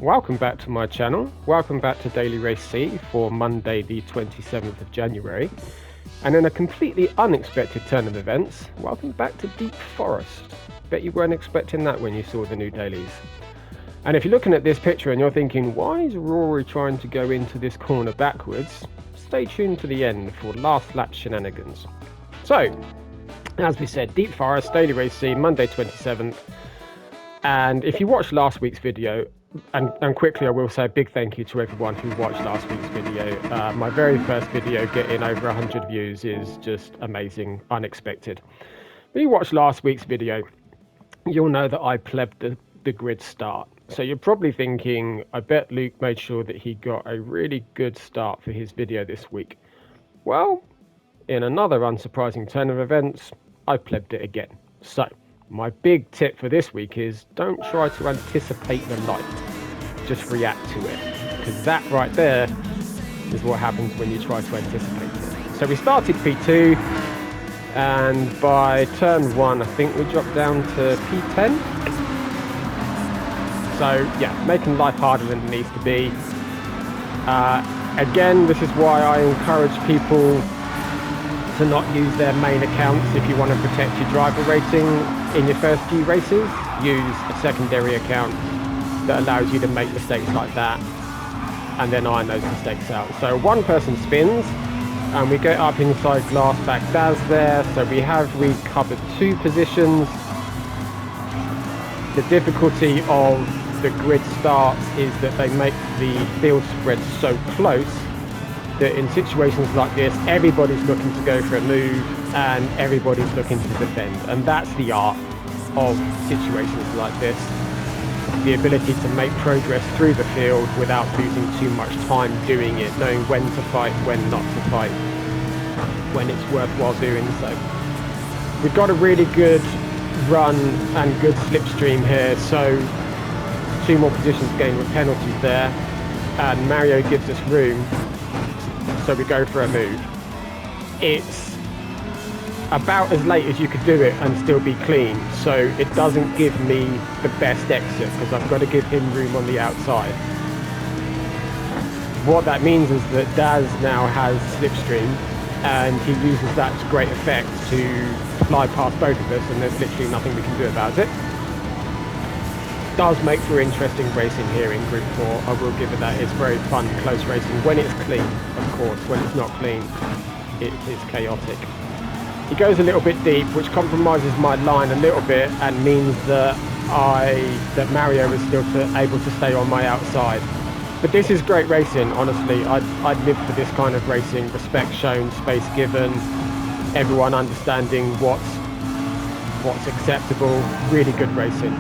Welcome back to my channel. Welcome back to Daily Race C for Monday the 27th of January. And in a completely unexpected turn of events, welcome back to Deep Forest. Bet you weren't expecting that when you saw the new dailies. And if you're looking at this picture and you're thinking, why is Rory trying to go into this corner backwards? Stay tuned to the end for last lap shenanigans. So, as we said, Deep Forest, Daily Race C, Monday 27th. And if you watched last week's video, and quickly I will say a big thank you to everyone who watched last week's video. My very first video getting over 100 views is just amazing, unexpected. If you watched last week's video, you'll know that I plebbed the grid start. So you're probably thinking, I bet Luke made sure that he got a really good start for his video this week. Well, in another unsurprising turn of events, I plebbed it again. So, my big tip for this week is don't try to anticipate the light, just react to it, because that right there is what happens when you try to anticipate it. So we started P2, and by turn 1 I think we dropped down to P10. So yeah, making life harder than it needs to be. Again, this is why I encourage people to not use their main accounts if you want to protect your driver rating in your first few races. Use a secondary account that allows you to make mistakes like that and then iron those mistakes out. So one person spins and we get up inside glass back Daz there, so we have recovered 2 positions. The difficulty of the grid starts is that they make the field spread so close that in situations like this, everybody's looking to go for a move and everybody's looking to defend. And that's the art of situations like this. The ability to make progress through the field without losing too much time doing it, knowing when to fight, when not to fight, when it's worthwhile doing so. We've got a really good run and good slipstream here, so 2 more positions gained with penalties there, and Mario gives us room. So we go for a move. It's about as late as you could do it and still be clean, so it doesn't give me the best exit because I've got to give him room on the outside. What that means is that Daz now has slipstream and he uses that to great effect to fly past both of us, and there's literally nothing we can do about it. Does make for interesting racing here in Group 4, I will give it that. It's very fun, close racing, when it's clean, of course. When it's not clean, it is chaotic. He goes a little bit deep, which compromises my line a little bit and means that Mario is still able to stay on my outside. But this is great racing, honestly. I'd live for this kind of racing, respect shown, space given, everyone understanding what's acceptable, really good racing.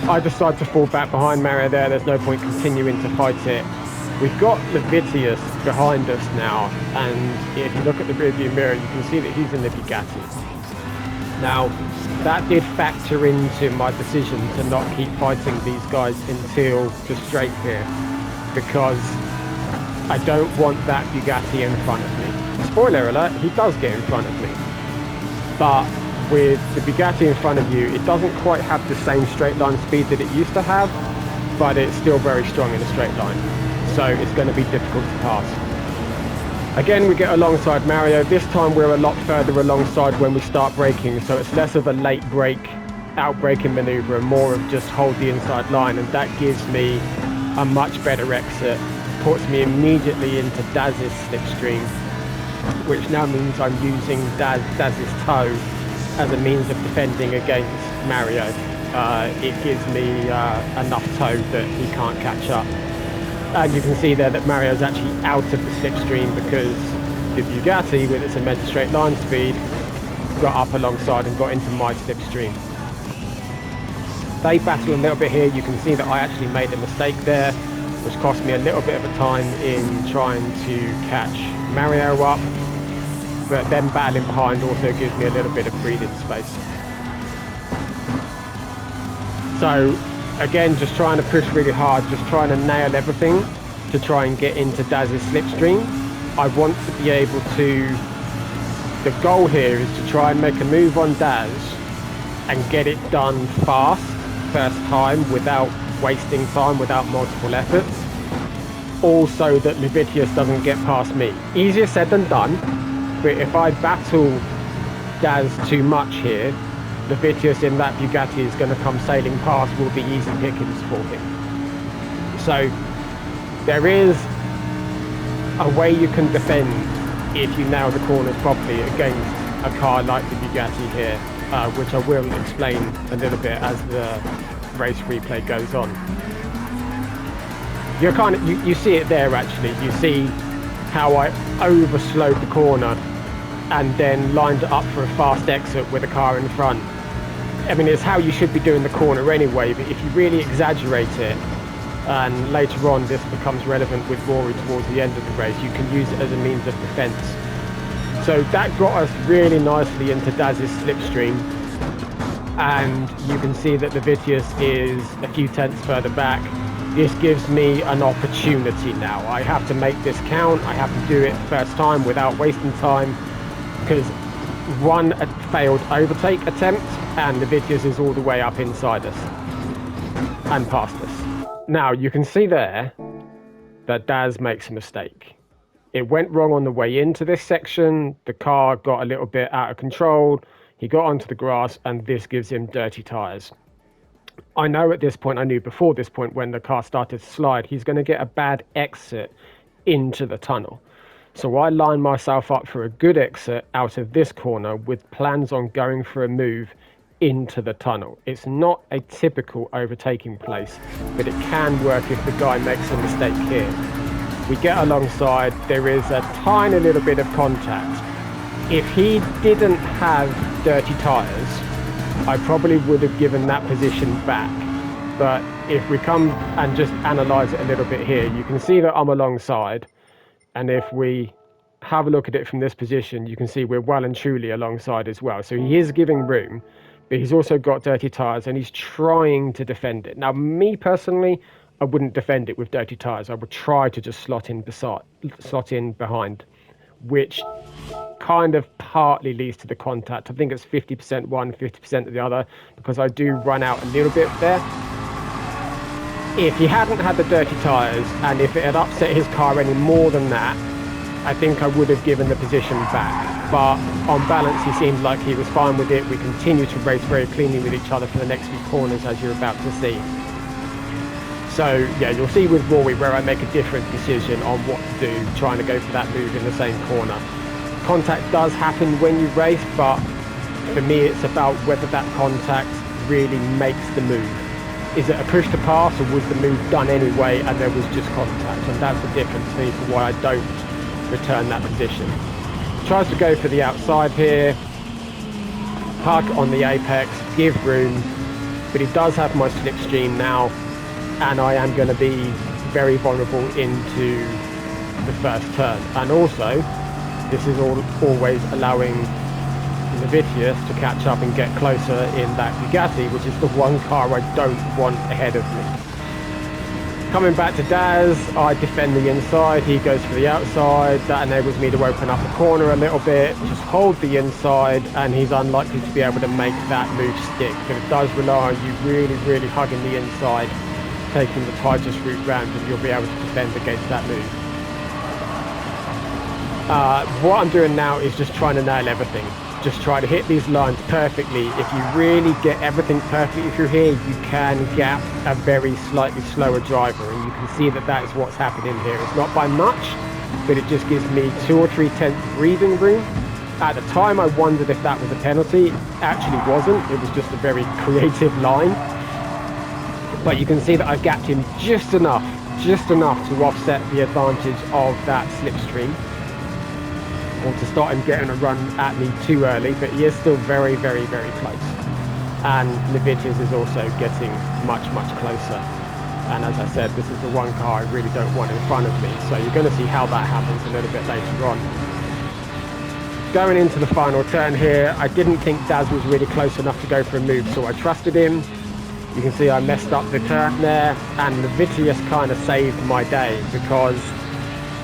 I decide to fall back behind Mario there, there's no point continuing to fight it. We've got Levitius behind us now, and if you look at the rearview mirror you can see that he's in the Bugatti. Now, that did factor into my decision to not keep fighting these guys until the straight here, because I don't want that Bugatti in front of me. Spoiler alert, he does get in front of me. But with the Bugatti in front of you, it doesn't quite have the same straight line speed that it used to have, but it's still very strong in a straight line, so it's going to be difficult to pass. Again, we get alongside Mario. This time we're a lot further alongside when we start braking, so it's less of a late brake, out-braking manoeuvre and more of just hold the inside line, and that gives me a much better exit, puts me immediately into Daz's slipstream, which now means I'm using Daz's toe as a means of defending against Mario. It gives me enough toe that he can't catch up. And you can see there that Mario's actually out of the slipstream because the Bugatti, with its immense straight line speed, got up alongside and got into my slipstream. They battle a little bit here. You can see that I actually made a mistake there, which cost me a little bit of a time in trying to catch Mario up. But then battling behind also gives me a little bit of breathing space. So again, just trying to push really hard, just trying to nail everything to try and get into Daz's slipstream. I want to be able to, the goal here is to try and make a move on Daz and get it done fast, first time, without wasting time without multiple efforts. Also that Levitius doesn't get past me. Easier said than done, but if I battle Daz too much here, Levitius in that Bugatti is going to come sailing past, will be easy pickings for him. So there is a way you can defend if you nail the corners properly against a car like the Bugatti here, which I will explain a little bit as the race replay goes on. You're you see it there actually. You see how I overslowed the corner and then lined it up for a fast exit with a car in front. I mean, it's how you should be doing the corner anyway, but if you really exaggerate it, and later on this becomes relevant with Rory towards the end of the race, you can use it as a means of defence. So that got us really nicely into Daz's slipstream, and you can see that Levitius is a few tenths further back. This gives me an opportunity now. I have to make this count. I have to do it first time without wasting time, because one failed overtake attempt and Levitius is all the way up inside us and past us. Now you can see there that Daz makes a mistake. It went wrong on the way into this section. The car got a little bit out of control. He got onto the grass and this gives him dirty tyres. I know at this point, I knew before this point when the car started to slide, he's going to get a bad exit into the tunnel. So I lined myself up for a good exit out of this corner with plans on going for a move into the tunnel. It's not a typical overtaking place, but it can work if the guy makes a mistake here. We get alongside, there is a tiny little bit of contact. If he didn't have dirty tyres, I probably would have given that position back. But if we come and just analyse it a little bit here, you can see that I'm alongside. And if we have a look at it from this position, you can see we're well and truly alongside as well. So he is giving room, but he's also got dirty tyres and he's trying to defend it. Now, me personally, I wouldn't defend it with dirty tyres. I would try to just slot in behind, which kind of partly leads to the contact. I think it's 50% one, 50% the other, because I do run out a little bit there. If he hadn't had the dirty tyres and if it had upset his car any more than that, I think I would have given the position back. But on balance, he seemed like he was fine with it. We continue to race very cleanly with each other for the next few corners, as you're about to see. So yeah, you'll see with Rory where I make a different decision on what to do, trying to go for that move in the same corner. Contact does happen when you race, but for me it's about whether that contact really makes the move. Is it a push to pass, or was the move done anyway and there was just contact? And that's the difference for me for why I don't return that position. Tries to go for the outside here, park on the apex, give room, but he does have my slipstream now, and I am going to be very vulnerable into the first turn. And also, this is always allowing Levitius to catch up and get closer in that Bugatti, which is the one car I don't want ahead of me. Coming back to Daz, I defend the inside, he goes for the outside. That enables me to open up the corner a little bit, just hold the inside, and he's unlikely to be able to make that move stick. But it does rely on you really hugging the inside, taking the tightest route round, and you'll be able to defend against that move. What I'm doing now is just trying to nail everything. Just try to hit these lines perfectly. If you really get everything perfectly through here, you can gap a very slightly slower driver, and you can see that that is what's happening here. It's not by much, but it just gives me 2 or 3 tenths breathing room. At the time I wondered if that was a penalty. It actually wasn't. It was just a very creative line. But you can see that I gapped him just enough to offset the advantage of that slipstream, or to start him getting a run at me too early, but he is still very close. And Levitius is also getting much closer. And as I said, this is the one car I really don't want in front of me, so you're going to see how that happens a little bit later on. Going into the final turn here, I didn't think Daz was really close enough to go for a move, so I trusted him. You can see I messed up the turn there, and Levitius kind of saved my day, because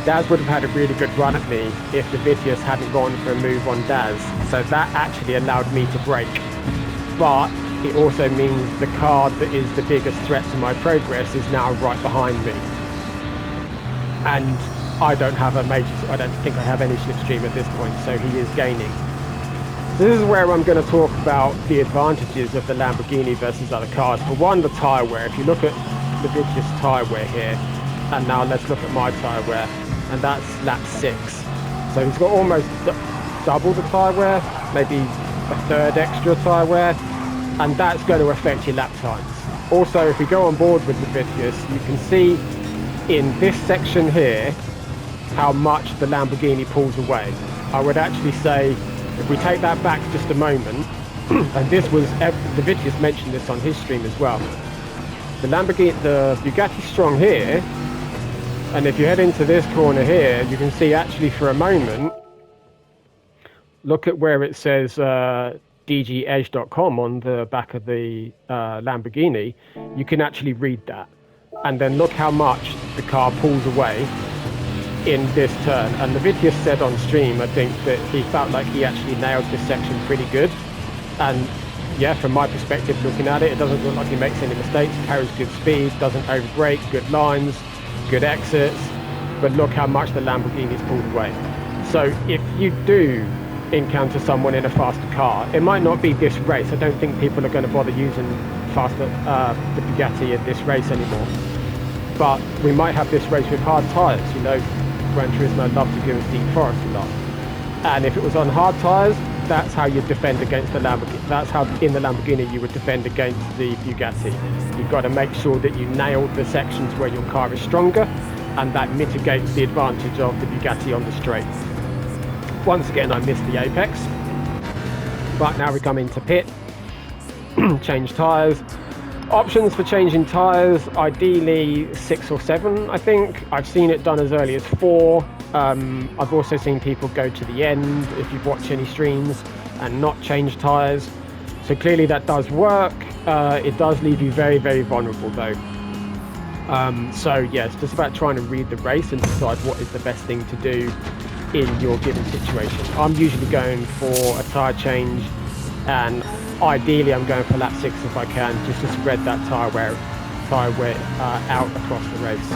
Daz would have had a really good run at me if Levitius hadn't gone for a move on Daz. So that actually allowed me to brake. But it also means the car that is the biggest threat to my progress is now right behind me. And I don't think I have any slipstream at this point, so he is gaining. So this is where I'm going to talk about the advantages of the Lamborghini versus other cars. For one, the tyre wear. If you look at the Vitius tyre wear here, and now let's look at my tyre wear, and that's lap 6. So he's got almost double the tyre wear, maybe a third extra tyre wear, and that's going to affect your lap times. Also, if we go on board with the Vitius, you can see in this section here how much the Lamborghini pulls away. I would actually say, if we take that back just a moment, and the Vitius mentioned this on his stream as well, the Bugatti Strong here, and if you head into this corner here, you can see actually for a moment, look at where it says dgedge.com on the back of the Lamborghini, you can actually read that. And then look how much the car pulls away in this turn. And the Vitius said on stream, I think, that he felt like he actually nailed this section pretty good. And yeah, from my perspective looking at it, it doesn't look like he makes any mistakes, carries good speed, doesn't overbrake, good lines, good exits. But look how much the Lamborghini's pulled away. So if you do encounter someone in a faster car, it might not be this race. I don't think people are going to bother using the Bugatti in this race anymore. But we might have this race with hard tyres. You know, Gran Turismo love to give us deep forest a lot. And if it was on hard tyres, that's how you defend against the Lamborghini. That's how in the Lamborghini you would defend against the Bugatti. You've got to make sure that you nail the sections where your car is stronger, and that mitigates the advantage of the Bugatti on the straight. Once again, I missed the apex. But now we come into pit, change tyres. Options for changing tyres, ideally 6 or 7, I think. I've seen it done as early as 4. I've also seen people go to the end, if you've watched any streams, and not change tyres. So clearly that does work. It does leave you very, very vulnerable though. So yeah, it's just about trying to read the race and decide what is the best thing to do in your given situation. I'm usually going for a tyre change, and ideally I'm going for lap 6 if I can, just to spread that tyre wear out across the race.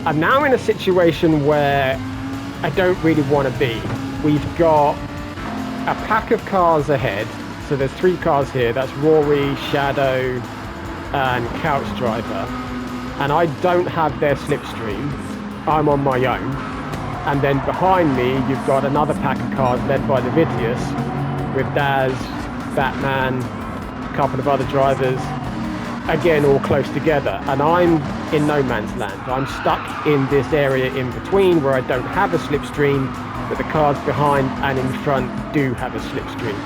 I'm now in a situation where I don't really want to be. We've got a pack of cars ahead, so there's 3 cars here. That's Rory, Shadow and Couch Driver, and I don't have their slipstream. I'm on my own. And then behind me you've got another pack of cars led by the Vitius, with Daz, Batman, a couple of other drivers, again all close together, and I'm in no man's land. I'm stuck in this area in between where I don't have a slipstream, but the cars behind and in front do have a slipstream.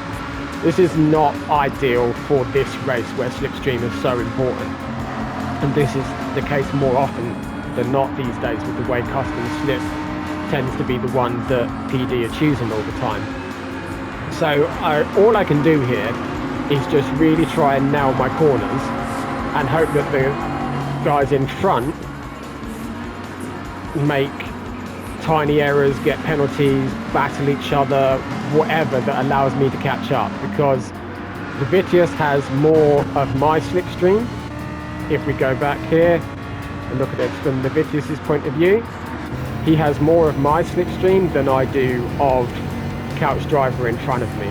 This is not ideal for this race where slipstream is so important, and this is the case more often than not these days, with the way custom slip tends to be the one that PD are choosing all the time. So all I can do here is just really try and nail my corners and hope that the guys in front make tiny errors, get penalties, battle each other, whatever that allows me to catch up, because the Vitius has more of my slipstream. If we go back here and look at it from the Vitius's point of view, he has more of my slipstream than I do of Couch Driver in front of me.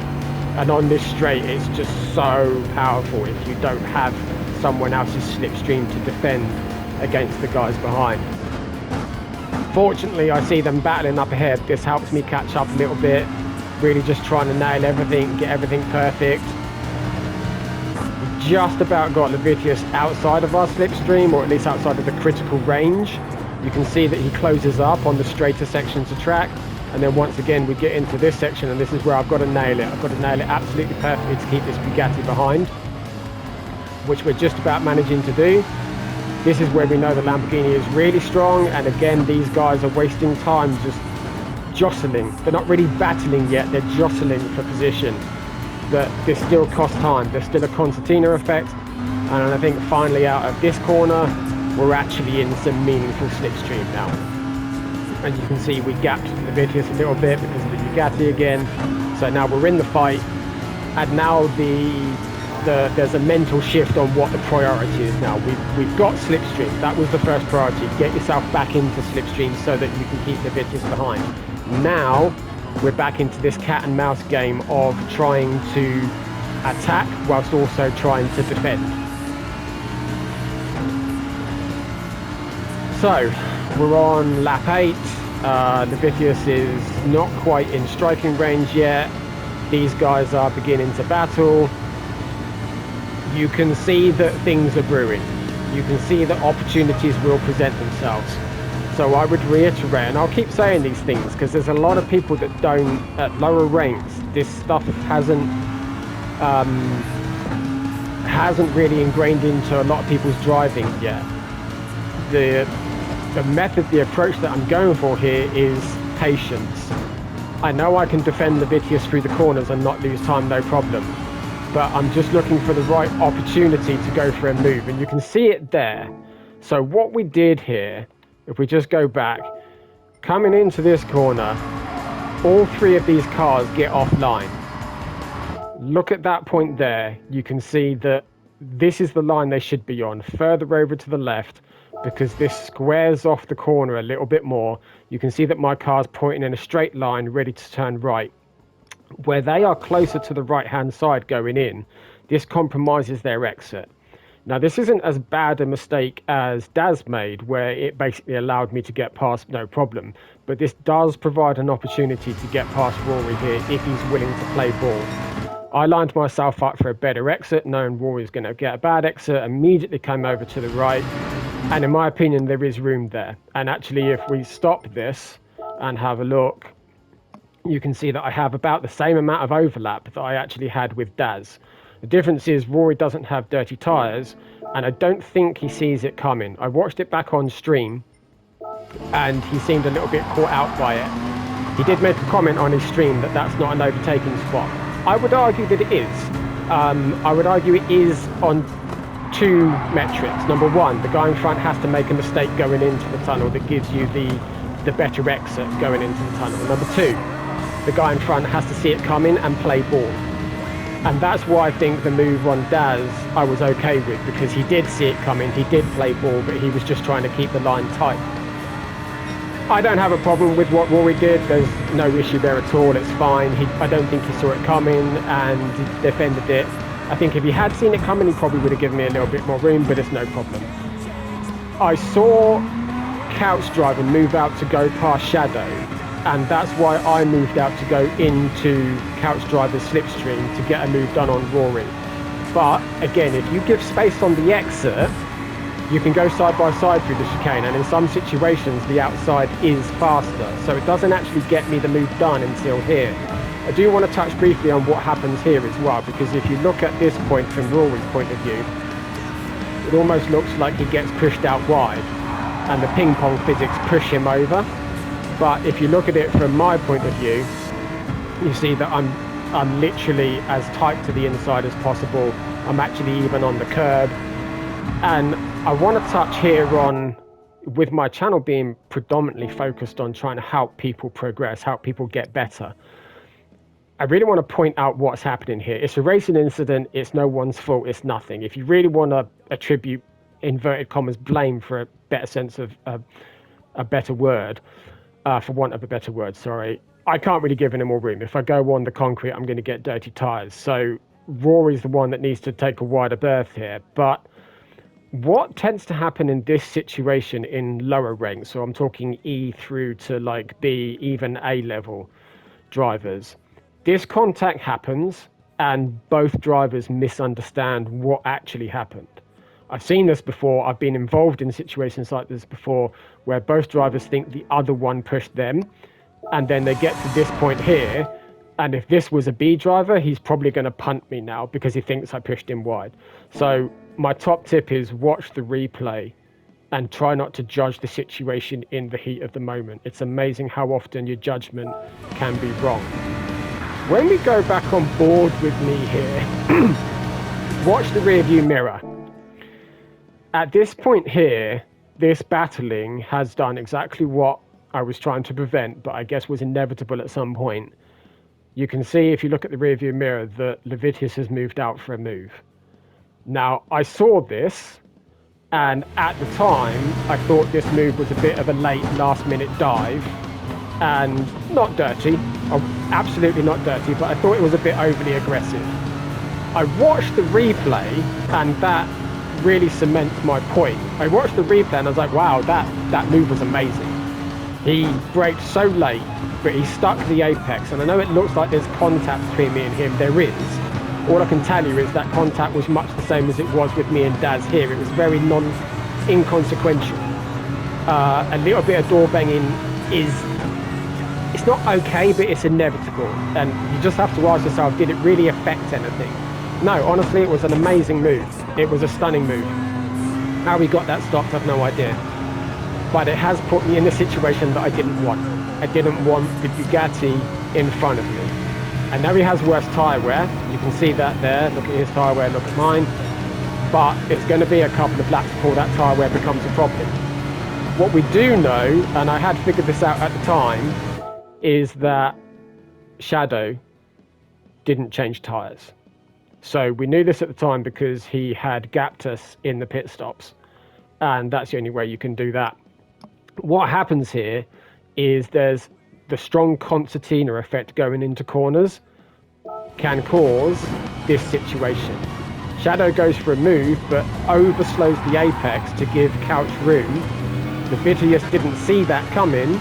And on this straight, it's just so powerful if you don't have someone else's slipstream to defend against the guys behind. Fortunately, I see them battling up ahead. This helps me catch up a little bit, really just trying to nail everything, get everything perfect. We've just about got the Vitius outside of our slipstream, or at least outside of the critical range. You can see that he closes up on the straighter sections of track, and then once again we get into this section, and this is where I've got to nail it. I've got to nail it absolutely perfectly to keep this Bugatti behind, which we're just about managing to do. This is where we know the Lamborghini is really strong, and again these guys are wasting time just jostling. They're not really battling yet, they're jostling for position. But this still costs time. There's still a concertina effect, and I think finally out of this corner we're actually in some meaningful slipstream now. And you can see we gapped the Vitius a little bit because of the Bugatti again. So now we're in the fight, And now there's a mental shift on what the priority is now. We've got slipstream. That was the first priority. Get yourself back into slipstream so that you can keep the Vitius behind. Now we're back into this cat and mouse game of trying to attack whilst also trying to defend. So we're on lap 8. The Vitius is not quite in striking range yet. These guys are beginning to battle. You can see that things are brewing. You can see that opportunities will present themselves. So I would reiterate, and I'll keep saying these things because there's a lot of people that don't, at lower ranks, this stuff hasn't really ingrained into a lot of people's driving yet. The method, the approach that I'm going for here is patience. I know I can defend the Vitius through the corners and not lose time, no problem. But I'm just looking for the right opportunity to go for a move, and you can see it there. So what we did here, if we just go back, coming into this corner, all 3 of these cars get offline. Look at that point there. You can see that this is the line they should be on, further over to the left, because this squares off the corner a little bit more. You can see that my car's pointing in a straight line, ready to turn right. Where they are closer to the right-hand side going in, this compromises their exit. Now, this isn't as bad a mistake as Daz made, where it basically allowed me to get past no problem. But this does provide an opportunity to get past Rory here if he's willing to play ball. I lined myself up for a better exit, knowing Rory's going to get a bad exit, immediately came over to the right. And in my opinion, there is room there. And actually, if we stop this and have a look, you can see that I have about the same amount of overlap that I actually had with Daz. The difference is Rory doesn't have dirty tyres, and I don't think he sees it coming. I watched it back on stream, and he seemed a little bit caught out by it. He did make a comment on his stream that that's not an overtaking spot. I would argue that it is. I would argue it is on 2 metrics. Number 1, the guy in front has to make a mistake going into the tunnel that gives you the better exit going into the tunnel. Number 2, the guy in front has to see it coming and play ball. And that's why I think the move on Daz I was okay with, because he did see it coming, he did play ball, but he was just trying to keep the line tight. I don't have a problem with what Rory did. There's no issue there at all. It's fine. I don't think he saw it coming and he defended it. I think if he had seen it coming, he probably would have given me a little bit more room, but it's no problem. I saw Couch Driver move out to go past Shadow, and that's why I moved out to go into Couch Driver's slipstream to get a move done on Rory. But again, if you give space on the exit, you can go side by side through the chicane, and in some situations the outside is faster, so it doesn't actually get me the move done until here. I do want to touch briefly on what happens here as well, because if you look at this point from Rory's point of view, it almost looks like he gets pushed out wide and the ping pong physics push him over. But if you look at it from my point of view, you see that I'm literally as tight to the inside as possible. I'm actually even on the curb. And I want to touch here on, with my channel being predominantly focused on trying to help people progress, help people get better, I really want to point out what's happening here. It's a racing incident. It's no one's fault. It's nothing. If you really want to attribute, inverted commas, blame, for a better sense of a better word, for want of a better word, sorry, I can't really give any more room. If I go on the concrete, I'm going to get dirty tyres. So Rory's the one that needs to take a wider berth here. But what tends to happen in this situation in lower ranks, so I'm talking E through to like B, even A level drivers, this contact happens and both drivers misunderstand what actually happened. I've seen this before. I've been involved in situations like this before where both drivers think the other one pushed them, and then they get to this point here, and if this was a B driver, he's probably going to punt me now because he thinks I pushed him wide. So my top tip is watch the replay and try not to judge the situation in the heat of the moment. It's amazing how often your judgment can be wrong. When we go back on board with me here, watch the rear view mirror. At this point here, this battling has done exactly what I was trying to prevent, but I guess was inevitable at some point. you can see if you look at the rearview mirror that Levitius has moved out for a move. Now, I saw this, and at the time, I thought this move was a bit of a late last-minute dive, and not dirty, absolutely not dirty, but I thought it was a bit overly aggressive. I watched the replay, and that really cements my point. I watched the replay, and I was like, wow, that move was amazing. He braked so late, but he stuck the apex, and I know it looks like there's contact between me and him. There is. All I can tell you is that contact was much the same as it was with me and Daz here. It was very inconsequential. A little bit of door banging it's not okay, but it's inevitable. And you just have to ask yourself, did it really affect anything? No, honestly, it was an amazing move. It was a stunning move. How we got that stopped, I've no idea. But it has put me in a situation that I didn't want. I didn't want the Bugatti in front of me. And now he has worse tyre wear. You can see that there. Look at his tyre wear, look at mine. But it's going to be a couple of laps before that tyre wear becomes a problem. What we do know, and I had figured this out at the time, is that Shadow didn't change tyres. So we knew this at the time because he had gapped us in the pit stops. And that's the only way you can do that. What happens here is there's the strong concertina effect going into corners can cause this situation. Shadow goes for a move, but overslows the apex to give Couch room. The Vitius didn't see that coming,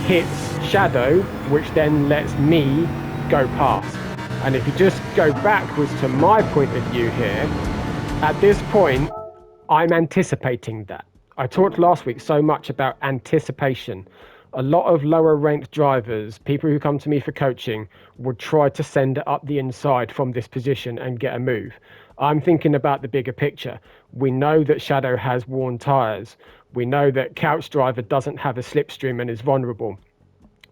hits Shadow, which then lets me go past. And if you just go backwards to my point of view here, at this point, I'm anticipating that. I talked last week so much about anticipation. A lot of lower ranked drivers, people who come to me for coaching, would try to send it up the inside from this position and get a move. I'm thinking about the bigger picture. We know that Shadow has worn tyres. We know that Couch Driver doesn't have a slipstream and is vulnerable.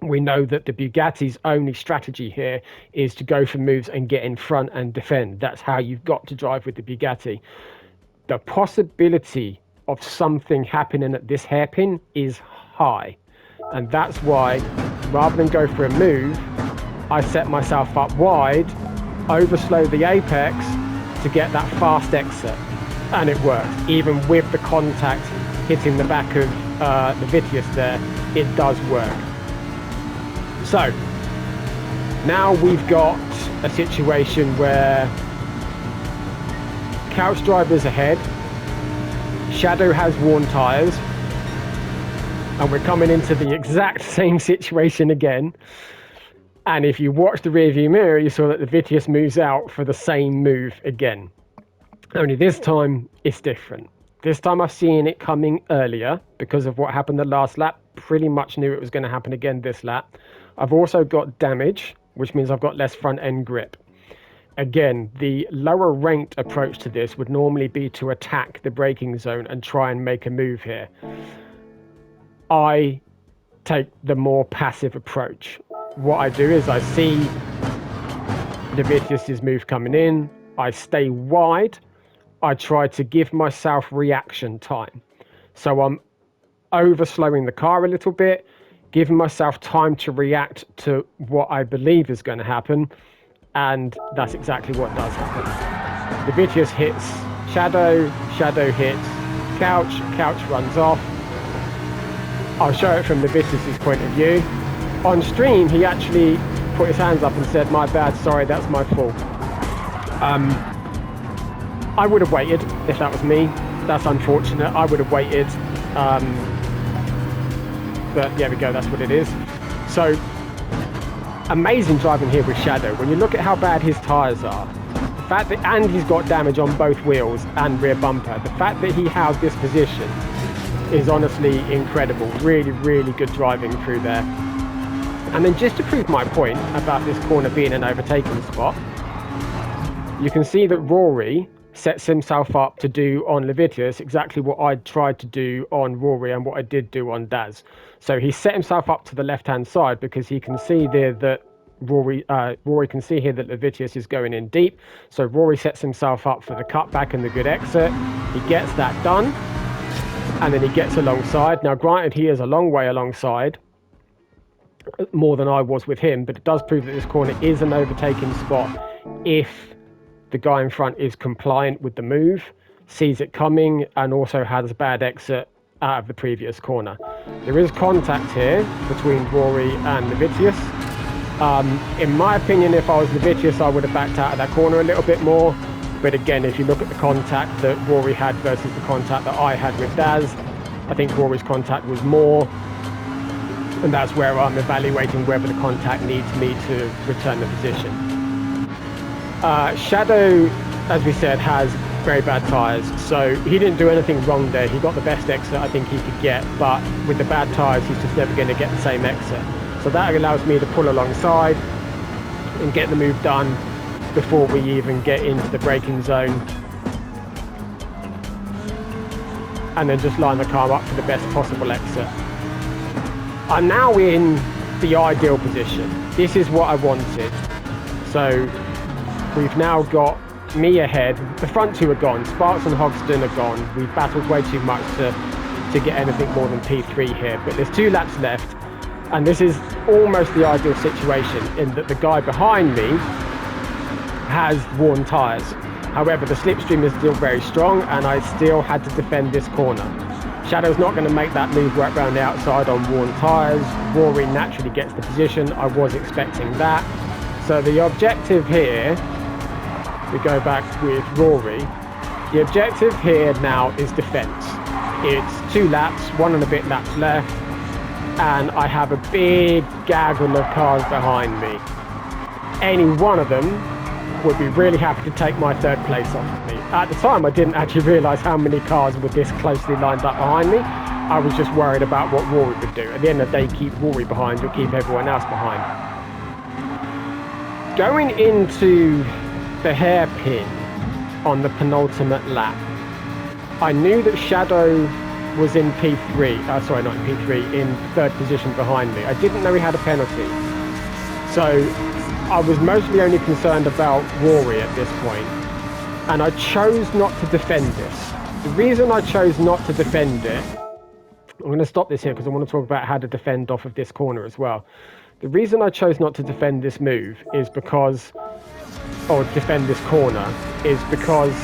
We know that the Bugatti's only strategy here is to go for moves and get in front and defend. That's how you've got to drive with the Bugatti. The possibility of something happening at this hairpin is high. And that's why, rather than go for a move, I set myself up wide, overslow the apex to get that fast exit. And it works. Even with the contact hitting the back of the Vitius there, it does work. So, now we've got a situation where Couch Driver's ahead, Shadow has worn tyres, and we're coming into the exact same situation again. And if you watch the rearview mirror, you saw that the Vitius moves out for the same move again. Only this time, it's different. This time I've seen it coming earlier because of what happened the last lap. Pretty much knew it was going to happen again this lap. I've also got damage, which means I've got less front end grip. Again, the lower ranked approach to this would normally be to attack the braking zone and try and make a move here. I take the more passive approach. What I do is I see the Vitius's move coming in, I stay wide, I try to give myself reaction time. So I'm overslowing the car a little bit, giving myself time to react to what I believe is going to happen, and that's exactly what does happen. The Vitius hits Shadow, Shadow hits Couch, Couch runs off. I'll show it from the Vitius's point of view. On stream, he actually put his hands up and said, "My bad, sorry, that's my fault." I would have waited if that was me. That's unfortunate. I would have waited. But there we go, that's what it is. So, amazing driving here with Shadow. When you look at how bad his tyres are, the fact that, and he's got damage on both wheels and rear bumper, the fact that he has this position is honestly incredible. Really, really good driving through there. And then just to prove my point about this corner being an overtaking spot, you can see that Rory sets himself up to do on Levitius exactly what I tried to do on Rory and what I did do on Daz. So he set himself up to the left-hand side because he can see there that Rory can see here that Levitius is going in deep. So Rory sets himself up for the cutback and the good exit. He gets that done, and then he gets alongside. Now, granted, he is a long way alongside, more than I was with him, but it does prove that this corner is an overtaking spot if the guy in front is compliant with the move, sees it coming, and also has a bad exit out of the previous corner. There is contact here between Rory and Levitius. In my opinion, if I was Levitius, I would have backed out of that corner a little bit more. But again, if you look at the contact that Rory had versus the contact that I had with Daz, I think Rory's contact was more. And that's where I'm evaluating whether the contact needs me to return the position. Shadow, as we said, has very bad tyres, so he didn't do anything wrong there. He got the best exit I think he could get, but with the bad tyres, he's just never going to get the same exit. So that allows me to pull alongside and get the move done before we even get into the braking zone, and then just line the car up for the best possible exit. I'm now in the ideal position. This is what I wanted. So we've now got me ahead. The front two are gone. Sparks and Hogston are gone. We've battled way too much to get anything more than P3 here. But there's 2 laps left. And this is almost the ideal situation in that the guy behind me has worn tyres. However, the slipstream is still very strong and I still had to defend this corner. Shadow's not going to make that move right round the outside on worn tyres. Rory naturally gets the position. I was expecting that. So the objective here, we go back with Rory. The objective here now is defence. It's 2 laps, 1 and a bit laps left, and I have a big gaggle of cars behind me. Any one of them would be really happy to take my 3rd place off of me. At the time, I didn't actually realise how many cars were this closely lined up behind me. I was just worried about what Rory would do. At the end of the day, keep Rory behind or keep everyone else behind. Going into the hairpin on the penultimate lap, I knew that Shadow was in P3, sorry, not in P3, in 3rd position behind me. I didn't know he had a penalty. So I was mostly only concerned about Rory at this point, and I chose not to defend this. The reason I chose not to defend it, I'm going to stop this here because I want to talk about how to defend off of this corner as well. The reason I chose not to defend this move is because, or defend this corner, is because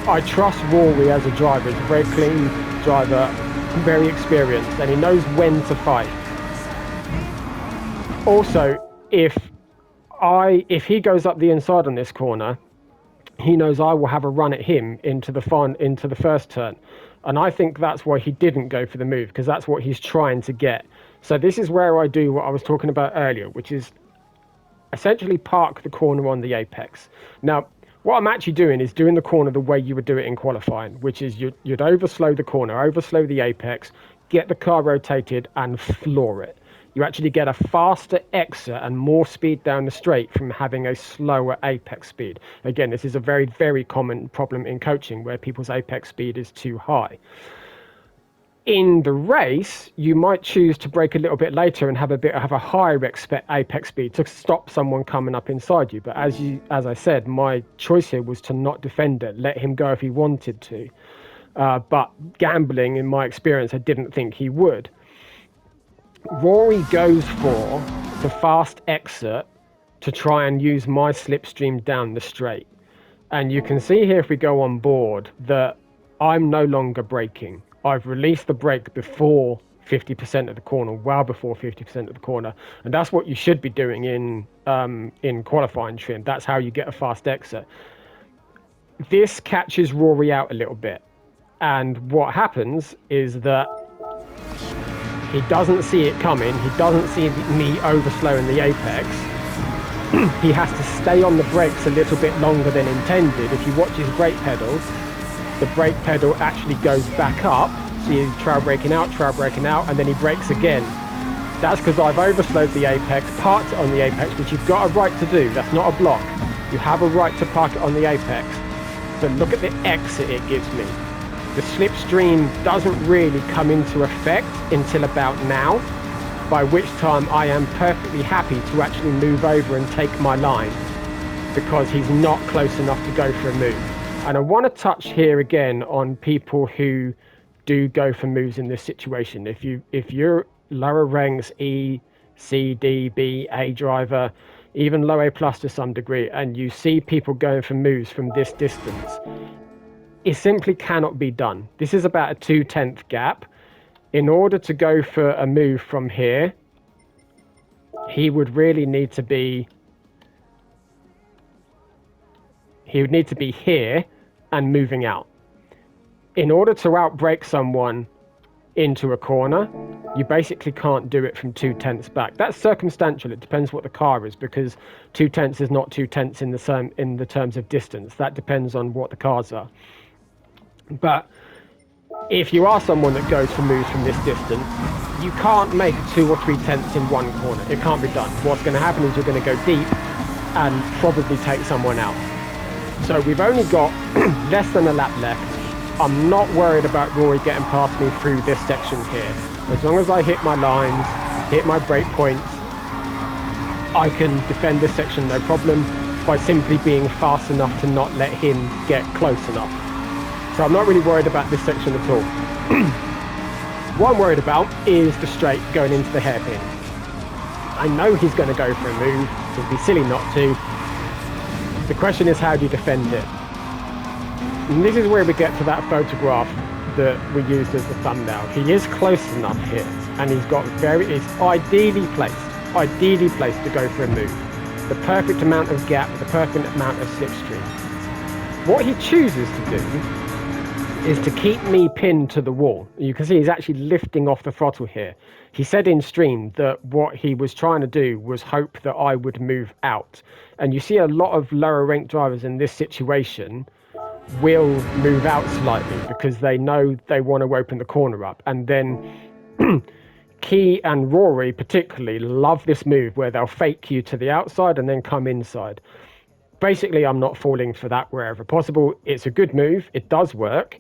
I trust Rory as a driver. He's a very clean driver, very experienced, and he knows when to fight. Also, if he goes up the inside on this corner, he knows I will have a run at him into the first turn. And I think that's why he didn't go for the move, because that's what he's trying to get. So this is where I do what I was talking about earlier, which is essentially park the corner on the apex. Now, what I'm actually doing is doing the corner the way you would do it in qualifying, which is you'd overslow the corner, overslow the apex, get the car rotated and floor it. You actually get a faster exit and more speed down the straight from having a slower apex speed. Again, this is a very, very common problem in coaching where people's apex speed is too high. In the race, you might choose to brake a little bit later and have a higher apex speed to stop someone coming up inside you. But as I said, my choice here was to not defend it, let him go if he wanted to. But gambling, in my experience, I didn't think he would. Rory goes for the fast exit to try and use my slipstream down the straight. And you can see here, if we go on board, that I'm no longer braking. I've released the brake before 50% of the corner, well before 50% of the corner. And that's what you should be doing in qualifying trim. That's how you get a fast exit. This catches Rory out a little bit. And what happens is that he doesn't see it coming. He doesn't see me overslowing the apex. He has to stay on the brakes a little bit longer than intended. If you watch his brake pedals, the brake pedal actually goes back up. So he's trail braking out, and then he brakes again. That's because I've overslowed the apex, parked it on the apex, which you've got a right to do. That's not a block. You have a right to park it on the apex. So look at the exit it gives me. The slipstream doesn't really come into effect until about now, by which time I am perfectly happy to actually move over and take my line because he's not close enough to go for a move. And I want to touch here again on people who do go for moves in this situation. If you're lower ranks, E, C, D, B, A driver, even low A plus to some degree, and you see people going for moves from this distance, it simply cannot be done. This is about a 2/10 gap. In order to go for a move from here, he would really need to be here and moving out. In order to outbrake someone into a corner, you basically can't do it from 2/10 back. That's circumstantial. It depends what the car is, because 2/10 is not 2/10 in the terms of distance. That depends on what the cars are. But if you are someone that goes for moves from this distance, you can't make 2 or 3/10 in one corner. It can't be done. What's going to happen is you're going to go deep and probably take someone out. So we've only got less than a lap left. I'm not worried about Rory getting past me through this section here. As long as I hit my lines, hit my brake points, I can defend this section no problem by simply being fast enough to not let him get close enough. So I'm not really worried about this section at all. What I'm worried about is the straight going into the hairpin. I know he's going to go for a move. It'd be silly not to. The question is, how do you defend it? And this is where we get to that photograph that we used as the thumbnail. He is close enough here, and he's ideally placed to go for a move. The perfect amount of gap, the perfect amount of slipstream. What he chooses to do is to keep me pinned to the wall. You can see he's actually lifting off the throttle here. He said in stream that what he was trying to do was hope that I would move out. And you see a lot of lower ranked drivers in this situation will move out slightly because they know they want to open the corner up. And then Key and Rory particularly love this move where they'll fake you to the outside and then come inside. Basically, I'm not falling for that wherever possible. It's a good move. It does work.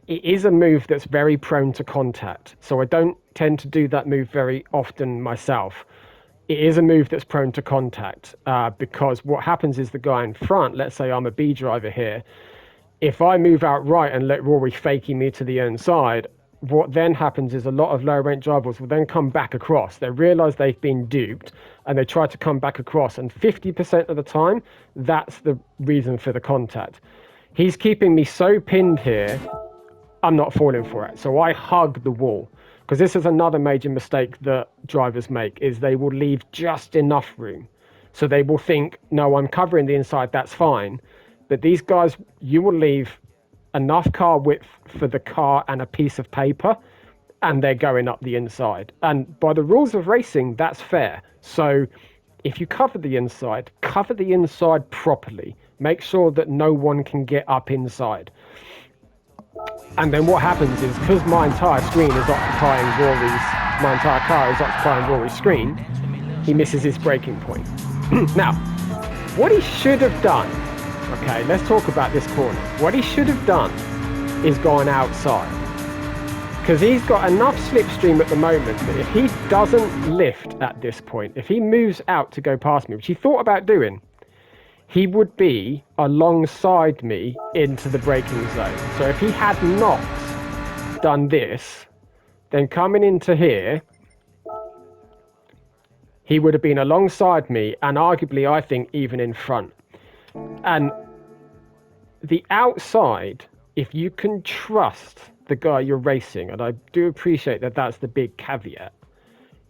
It is a move that's very prone to contact. So I don't tend to do that move very often myself. It is a move that's prone to contact because what happens is the guy in front, let's say I'm a B driver here, if I move out right and let Rory faking me to the inside, what then happens is a lot of low rank drivers will then come back across. They realize they've been duped and they try to come back across. And 50% of the time, that's the reason for the contact. He's keeping me so pinned here, I'm not falling for it. So I hug the wall, because this is another major mistake that drivers make, is they will leave just enough room. So they will think, no, I'm covering the inside, that's fine. But these guys, you will leave enough car width for the car and a piece of paper, and they're going up the inside. And by the rules of racing, that's fair. So if you cover the inside properly. Make sure that no one can get up inside. And then what happens is, because my entire car is occupying Rory's screen, he misses his braking point. Now, what he should have done, okay, let's talk about this corner. What he should have done is gone outside, because he's got enough slipstream at the moment that if he doesn't lift at this point, if he moves out to go past me, which he thought about doing, he would be alongside me into the braking zone. So if he had not done this, then coming into here, he would have been alongside me and arguably, I think, even in front. And the outside, if you can trust the guy you're racing, and I do appreciate that that's the big caveat,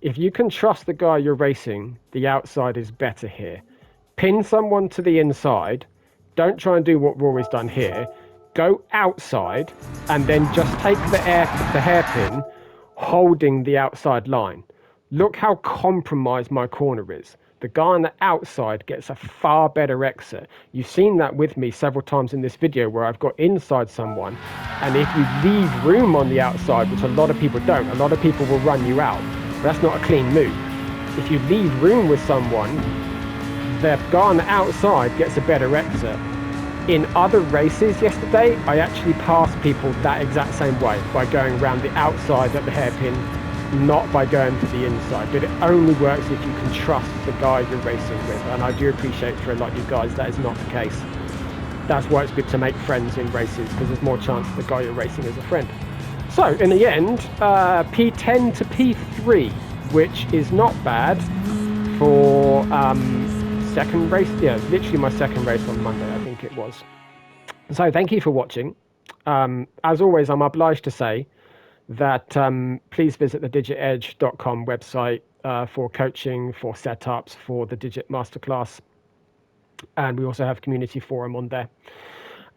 if you can trust the guy you're racing, the outside is better here. Pin someone to the inside. Don't try and do what Rory's done here. Go outside and then just take the hairpin holding the outside line. Look how compromised my corner is. The guy on the outside gets a far better exit. You've seen that with me several times in this video where I've got inside someone, and if you leave room on the outside, which a lot of people don't, a lot of people will run you out. But that's not a clean move. If you leave room with someone, the guy on the outside gets a better exit. In other races yesterday, I actually passed people that exact same way by going around the outside at the hairpin, not by going to the inside. But it only works if you can trust the guy you're racing with. And I do appreciate for a lot of you guys that is not the case. That's why it's good to make friends in races, because there's more chance the guy you're racing is a friend. So in the end, P10 to P3, which is not bad for second race. Yeah, literally my second race on Monday, I think it was. So thank you for watching. As always, I'm obliged to say that please visit the digitedge.com website for coaching, for setups, for the Digit Masterclass. And we also have community forum on there.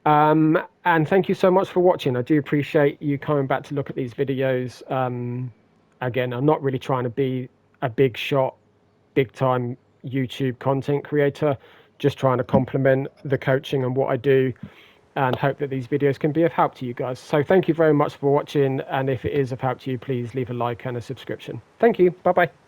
And thank you so much for watching. I do appreciate you coming back to look at these videos. Again, I'm not really trying to be a big shot, big time YouTube content creator, just trying to complement the coaching and what I do, and hope that these videos can be of help to you guys. So thank you very much for watching. And if it is of help to you, please leave a like and a subscription. Thank you. Bye-bye.